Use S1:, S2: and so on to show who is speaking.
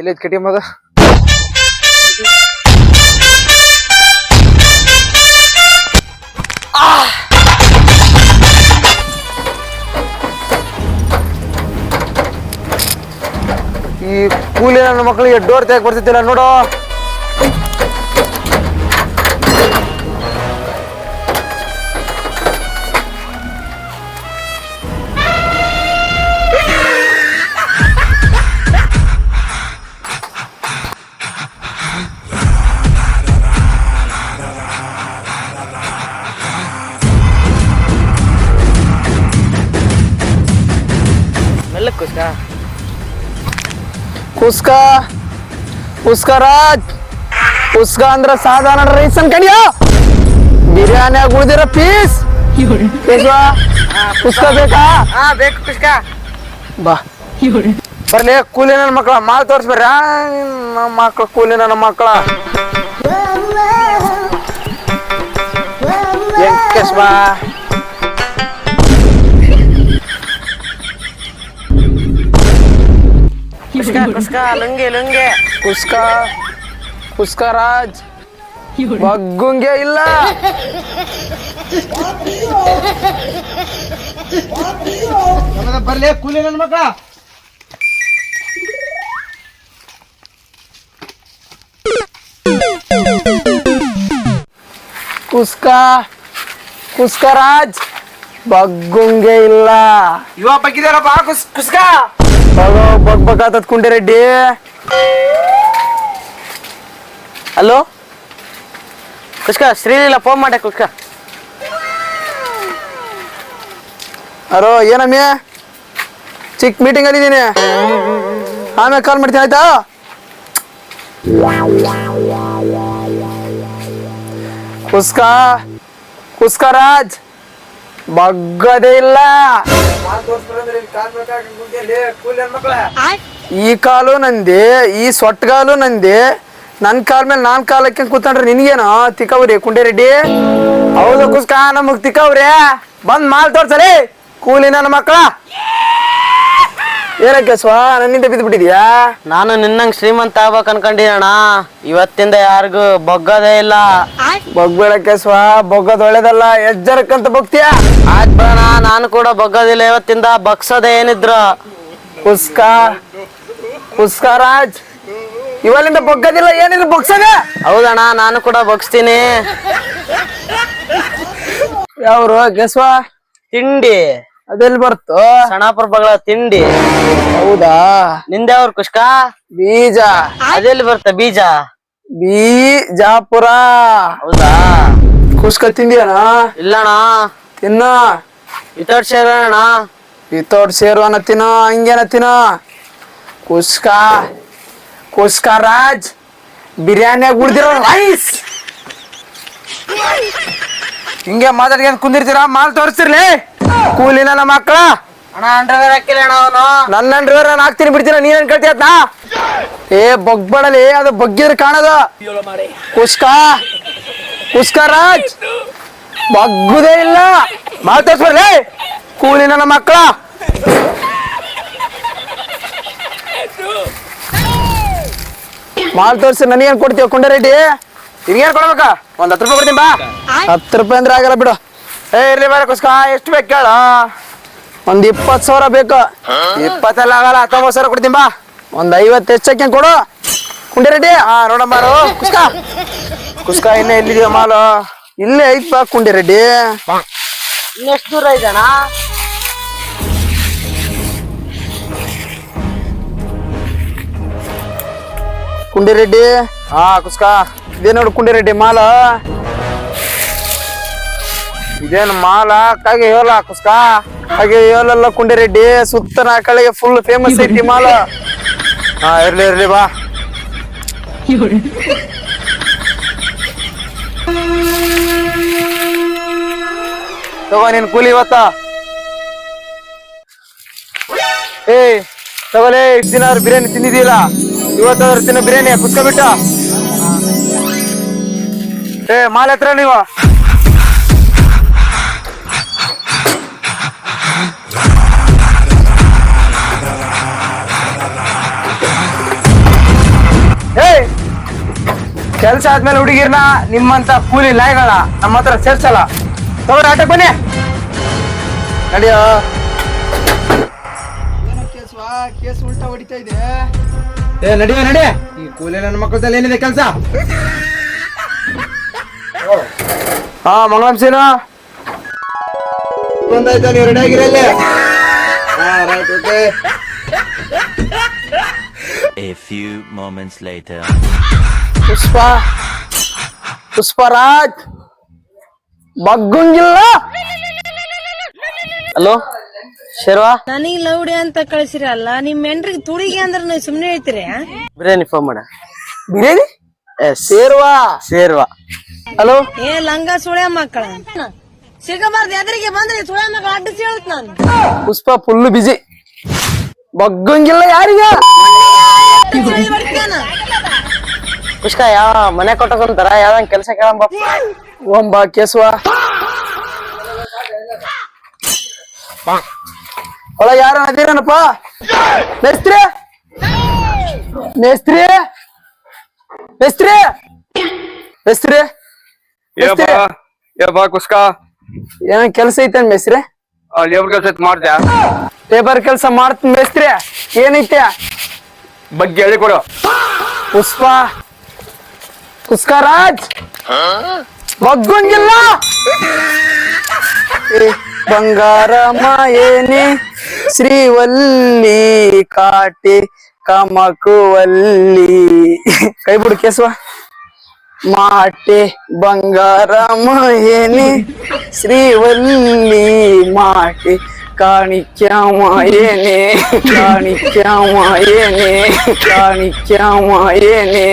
S1: ಎಲ್ಲೈತ್ ಕಟಿ ಮದ ಈ ಕೂಲಿ ನನ್ನ ಮಕ್ಕಳಿಗೆ ಡೋರ್ ತೆಗ್ ಬರ್ತಿದ್ದಿಲ್ಲ ನೋಡು. ಕುಸ್ಕಾ ಕುಸ್ಕಾ ರಾಜ್ ಕುಸ್ಕಾ ಅಂದ್ರ ಸಾಧಾರಣ ರೈಸ್ ಅನ್ಕಂಡ್ಯಾ ಬಿರಿಯಾನಿಯಾಗ ಉಳಿದಿರೋ ಪೀಸ್ ಕುಸ್ಕಾ ಬೇಕಾ? ಬೇಕು ಕುಸ್ಕಾ. ಬಾ ಬರ್ಲಿ ಕೂಲಿ ನನ್ನ ಮಕ್ಕಳ ಮಾಲ್ ತೋರ್ಸ್ಬರ್ರ ಮಕ್ಕಳ ಕೂಲಿ ನನ್ನ ಮಕ್ಕಳ ಬಾ ಕುಸ್ಕಾ ಲುಂಗಿ ಲುಂಗಿ ಕುಸ್ಕಾ ಕುಸ್ಕಾ ರಾಜ್ ಬಗ್ಗುಂಗೆ ಇಲ್ಲ. ಬರ್ಲಿ ಕೂಲಿ ನನ್ನ ಮಕ್ಕಳ ಕುಸ್ಕಾ ಕುಸ್ಕಾ ರಾಜ್ ಬಗ್ಗುಂಗೆ ಇಲ್ಲ. ಇವ ಬಗ್ಗಿದಾರಪ್ಪ ಕುಸ್ಕಾ ಬಗ್ಬೇಕಾತದ್ ಕುಂಡೆ ರೆಡ್ಡಿ. ಹಲೋ ಕುಸ್ಕಾ ಶ್ರೀಲಿಲ್ಲ ಫೋನ್ ಮಾಡೆ ಕುಸ್ಕಾ. ಅರೋ ಏನಮ್ಮಿ ಚಿಕ್ಕ ಮೀಟಿಂಗ್ ಅಲ್ಲಿದ್ದೀನಿ ಆಮೇಲೆ ಕಾಲ್ ಮಾಡ್ತೀನಿ ಆಯ್ತಾ. ಕುಸ್ಕಾ ಕುಸ್ಕಾ ರಾಜ್ ಬಗ್ಗದೇ ಇಲ್ಲ. ಈ ಕಾಲು ನಂದೆ ಈ ಸೊಟ್ಟಗಾಲು ನಂದೆ ನನ್ ಕಾಲ್ ಮೇಲೆ ನಾನ್ ಕಾಲಕ್ಕೆ ಕೂತ್ಕೊಂಡ್ರೆ ನಿನ್ಗೇನು ತಿಕ್ಕವ್ರಿ ಕುಂಡೆ ರೆಡ್ಡಿ? ಹೌದು ಕುಸ್ಕಾ ನಮಗ್ ತಿಕ್ಕವ್ರಿ ಬಂದ್ ಮಾಲ್ ತೋರ್ಸಲಿ ಕೂಲಿ ನನ್ನ ಮಕ್ಕಳ. ಏನಕ್ಕೆ ಸ್ವಾ ನನ್ನಿಂದ ಬಿದ್ದು ಬಿಟ್ಟಿದ್ಯಾ?
S2: ನಾನು ನಿನ್ನಂಗ್ ಶ್ರೀಮಂತ ಆಗ್ಬೇಕ್ ಅನ್ಕೊಂಡಿರೋಣ ಇವತ್ತಿಂದ ಯಾರಿಗೂ ಬಗ್ಗದೇ ಇಲ್ಲ.
S1: ಬಗ್ಬೇಡಕ್ಕೆ ಸ್ವಾ ಬಗ್ಗದ್ ಒಳ್ಳೇದಲ್ಲ ಎಜ್ಜರಕ್ಕಂತ ಬಗ್ತೀಯ.
S2: ಆಯ್ತ್ ಬೇಡ ನಾನು ಕೂಡ ಬಗ್ಗದಿಲ್ಲ ಇವತ್ತಿಂದ ಬಗ್ಸೋದೇ ಏನಿದ್ರು.
S1: ಕುಸ್ಕಾ ಕುಸ್ಕಾ ರಾಜ್ ಇವಲ್ಲಿಂದ ಬಗ್ಗದಿಲ್ಲ ಏನಿದ್ರು ಬಗ್ಸದೆ.
S2: ಹೌದಣ್ಣ ನಾನು ಕೂಡ ಬಗ್ಸ್ತೀನಿ.
S1: ಯಾವ್ರು ಗೆಸ್ವಾ?
S2: ತಿಂಡಿ
S1: ಅದೆಲ್ಲಿ ಬರ್ತು?
S2: ಸಣ್ಣಪುರ ಬಗಳ ತಿಂಡಿ.
S1: ಹೌದಾ
S2: ನಿಂದ್ಯಾವ್ರ ಕುಷ್ಕಾ?
S1: ಬೀಜ.
S2: ಅದೆಲ್ಲಿ ಬರ್ತ ಬೀಜ?
S1: ಬೀಜಾಪುರ.
S2: ಹೌದಾ
S1: ಕುಸ್ಕ ತಿಂದಿಯಣ?
S2: ಇಲ್ಲಣ್ಣ.
S1: ತಿನ್ನ
S2: ವಿತೌಟ್ ಸೇರೋಣ.
S1: ವಿತೌಟ್ ಸೇರುವನ ತಿನ್ನೋ ಹಂಗೇನ ತಿನ್ನೋ. ಕುಸ್ಕಾ ಕುಸ್ಕಾ ರಾಜ್ ಬಿರಿಯಾನಿಯಾಗ ಉಳಿದಿರೋ ರೈಸ್. ಹಿಂಗೆ ಮಾತಾಡ್ಕೊಂಡು ಕುಂದಿರ್ತೀರಾ ಮಾಲ್ ತೋರಿಸ್ತಿರ್ಲಿ ಕೂಲಿ ನನ್ನ ಮಕ್ಕಳ.
S2: ಅಣ್ಣ ಅಂಡರ್ವೇರ್ ಹಾಕಿಲ್ಲ ಅಣ್ಣ ಅವನು.
S1: ನನ್ನ ಅಂಡರ್ವೇರ್ ನಾನು ಹಾಕ್ತೀನಿ ಬಿಡ್ತೀನ ನೀನೇನ್ ಕೇಳ್ತೀಯ ಅದ್ನ? ಏ ಬಗ್ಬಡಲಿ ಅದು ಬಗ್ಗಿದ್ರೆ ಕಾಣದು. ಕುಸ್ಕಾ ಕುಸ್ಕಾ ರಾಜ್ ಬಗ್ಗುದೇ ಇಲ್ಲ ಮಾಲ್ ತೋರಿಸ್ಬರ್ಲಿ ಕೂಲಿ ನನ್ನ ಮಕ್ಕಳ. ಮಾಲ್ ತೋರಿಸಿ ನನಗೇನ್ ಕೊಡ್ತೀವ ಕುಂಡೆ ರೆಡ್ಡಿ? ನಿನ್ಗೇನ್ ಕೊಡ್ಬೇಕ? ಒಂದ್ 10 ರೂಪಾಯಿ ಕೊಡ್ತೀನಿ ಬಾ. 10 ರೂಪಾಯಿ ಅಂದ್ರೆ ಆಗಲ್ಲ ಬಿಡು. ಏ ಇರ್ಲಿ ಬಾರ ಕುಸ್ಕಾ ಎಷ್ಟು ಬೇಕು ಕೇಳ? ಒಂದ್ 20,000 ಬೇಕು. 20 ಎಲ್ಲ ಆಗಲ್ಲ 19,000 ಕೊಡ್ತೀನಿ ಬಾ. ಒಂದ್ 50 ಹೆಚ್ಚಕ್ಕೆ ಕೊಡು ಕುಂಡೆ ರೆಡ್ಡಿ. ನೋಡಮ್ಮಾರು ಕುಸ್ಕಾ ಕುಸ್ಕಾ ಇನ್ನ ಎಲ್ಲಿದೆಯಾ ಮಾಲು? ಇಲ್ಲೇ ಐತ್ ಬಾ ಕುಂಡೆ ರೆಡ್ಡಿ.
S2: ಇನ್ನೆಷ್ಟು ದೂರ ಇದಣ್ಣ?
S1: ಕುಂಡೆ ರೆಡ್ಡಿ ಕುಸ್ಕಾ ಇದೇ ನೋಡು ಕುಂಡೆ ರೆಡ್ಡಿ ಮಾಲ. ಇದೇನು ಮಾಲ ಕಾಗೆ ಹೇಳ ಕುಸ್ಕಾ ಹಾಗೆ ಹೇಳಲ್ಲ ಕುಂಡೆ ರೆಡ್ಡಿ ಸುತ್ತ ನಾ ಕಡೆಗೆ ಫುಲ್ ಫೇಮಸ್ ಐತಿ ಮಾಲ. ಇರ್ಲಿ ಇರ್ಲಿ ಬಾ. ತಗೋ ನೀನ್ ಕೂಲಿ ಇವತ್ತ. ಏಯ್ ತಗೋಲೇ ಇಷ್ಟ ದಿನ ಬಿರಿಯಾನಿ ತಿಂದಿದ್ದಿಲ್ಲ ಇವತ್ತಾದ್ರೂ ತಿನ್ನ ಬಿರಿಯಾನಿ ಕುಸ್ಕ ಬಿಟ್ಟ. ಏ ಮಾಲ್ ಹತ್ರ ನೀವು ಕೆಲ್ಸ ಆದ್ಮೇಲೆ ಹುಡುಗಿರ್ನ ನಿಮ್ಮಂತ ಕೂಲಿ ನಾಯಿಗಳನ್ನ ನಮ್ಮ ಹತ್ರ ಸೇರ್ಸಲ್ಲ. ತಗೊಳ್ಳಿ ಆಟೋ ಬನ್ನಿ. ನಡಿಯೋ. ಕೇಸ್ ಉಲ್ಟಾ ಹೊಡಿತಾ ಇದೆ. ನಡಿಯೋ ನಡಿ. ಈ ಕೂಲಿ ನನ್ನ ಮಕ್ಕಳದಲ್ಲಿ ಏನಿದೆ ಕೆಲ್ಸ? ಹಾ ಮಂಗಳಂ ಸೀನು ಬಂದಾಯ್ತಾ? ನೀವು ರೆಡಿ ಆಗಿರಲ್ಲ? ಹಾ right okay.
S3: A few moments later.
S1: Pushparaj ಬಗ್ಗುಂಗಿಲ್ಲ.
S2: ಹಲೋ ಶೇರ್ವಾ,
S4: ನನಗ್ ಲೌಡಿ ಅಂತ ಕಳ್ಸಿರಲ್ಲ ನಿಮ್ ಮೆಂಡ್ರಿಗೆ ತುಳಿಗೆ ಅಂದ್ರೆ ನೀವು ಸುಮ್ನೆ ಹೇಳ್ತೀರಿ?
S2: ಬಿರಿಯಾನಿ ಫೋನ್ ಮಾಡ.
S1: ಬಿರಿಯಾನಿ
S2: ಸೇರ್ವಾ ಸೇರ್ವಾ. ಹಲೋ
S4: ಏ ಲಂಗ ಸುಳೆ ಮಕ್ಕಳ ಸಿಗಬಾರ್ದು ಎದುರಿಗೆ ಬಂದ್ರೆ ಸುಳೆ ಮಕ್ಕಳ ಅಡ್ಡಿಸಿ ಹೇಳ್ತ ನಾನು.
S1: ಪುಷ್ಪ ಫುಲ್ ಬಿಜಿ. ಬಗ್ಗಂಗಿಲ್ಲ ಯಾರಿಗ?
S2: ಪುಷ್ಕ ಯಾವ ಮನೆ ಕೊಟ್ಟಕೊಂತಾರ ಯಾವ್ದಂಗ್ ಕೆಲ್ಸ ಕೇಳಂಬ.
S1: ಒಂಬ ಕೇಸುವ ಒಳ ಯಾರ ಅದಿರನಪ್ಪ? ಮೇಸ್ತ್ರಿ ಮೇಸ್ತ್ರಿ ಮೇಸ್ತ್ರಿ ಮೇಸ್ತ್ರಿ
S5: ಕುಸ್ಕ
S1: ಏನ ಕೆಲ್ಸ ಐತೆ ಮೇಸ್ತ್ರಿ?
S5: ಲೇಬರ್ ಕೆಲಸ ಮಾಡ್ದ್ಯಾ?
S1: ಲೇಬರ್ ಕೆಲ್ಸ ಮಾಡ್ತೀನಿ ಮೇಸ್ತ್ರಿ. ಏನೈತೆ
S5: ಬಗ್ಗೆ ಹೇಳಿ ಕೊಡು.
S1: ಪುಷ್ಕರಾಜ್ ಬಗ್ಗಂಗಿಲ್ಲ. ಬಂಗಾರ ಮಾಯೇನಿ ಶ್ರೀವಲ್ಲಿ ಕಾಟಿ ಕಮಕುವಲ್ಲಿ. ಕೈ ಬಿಡು ಕೇಸುವ. ಮಾಟೆ ಬಂಗಾರ ಮಾಯೇನಿ ಶ್ರೀವಲ್ಲಿ ಮಾಟೆ ಕಾಣಿಕ್ಯಾಮಾಯೇನೆ ಕಾಣಿಕ್ಯಾಮಾಯೇನೆ ಕಾಣಿಕ್ಯಾಮಾಯೇನೆ.